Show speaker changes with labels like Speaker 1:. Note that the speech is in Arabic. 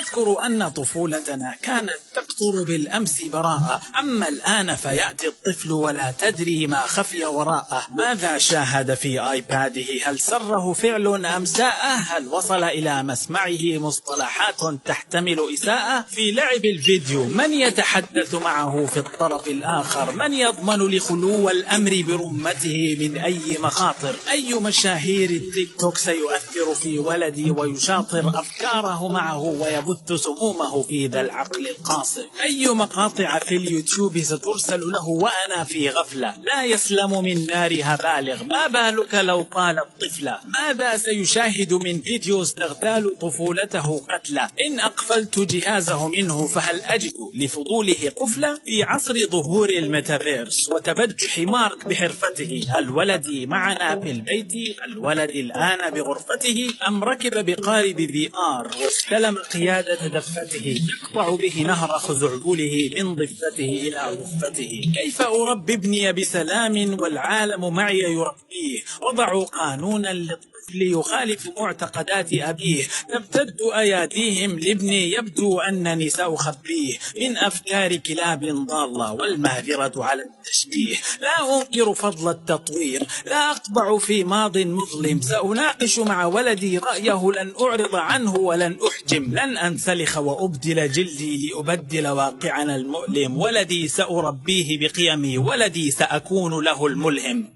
Speaker 1: أذكر أن طفولتنا كانت تقطر بالأمس براءة، أما الآن فيأتي الطفل ولا تدري ما خفي وراءه. ماذا شاهد في آيباده؟ هل سره فعل أم ساءه؟ هل وصل إلى مسمعه مصطلحات تحتمل إساءة؟ في لعب الفيديو من يتحدث معه في الطرف الآخر؟ من يضمن لخلو الأمر برمته من أي مخاطر؟ أي مشاهير التيك توك سيؤثر في ولدي ويشاطر أفكاره معه ويبث سمومه في ذا العقل القاصر؟ أي مقاطع في اليوتيوب سترسل له وأنا في غفلة؟ لا يسلم من نارها بالغ، ما بالك لو طالت طفلة؟ ماذا سيشاهد من فيديو استغتال طفولته قتلة؟ إن أقفلت جهازه منه فهل أجد لفضوله قفلة؟ في عصر ظهور الميتافيرس وتبجح مارك بحرفته، الولد معنا في البيت، الولد الآن بغرفته، أم ركب بقارب VR واستلم قيادة دفته يقطع به نهر خزعبله من ضفته إلى ضفته؟ كيف أربي ابني بسلام والعالم معي يربيه؟ وضعوا قانونا للطفل يخالف معتقدات أبيه، تمتد أياديهم لابني يبدو أنني سأخبيه من أفكار كلاب ضالة والمهجرة على التشبيه. لا أنكر فضل التطوير، لا أقبع في ماض مظلم، سأناقش مع ولدي رأيه، لن أعرض عنه ولن أحجم، لن أنسلخ وأبدل جلدي لأبدل واقعنا المؤلم. ولدي سأربيه بقيمي، ولدي سأكون له الملهم.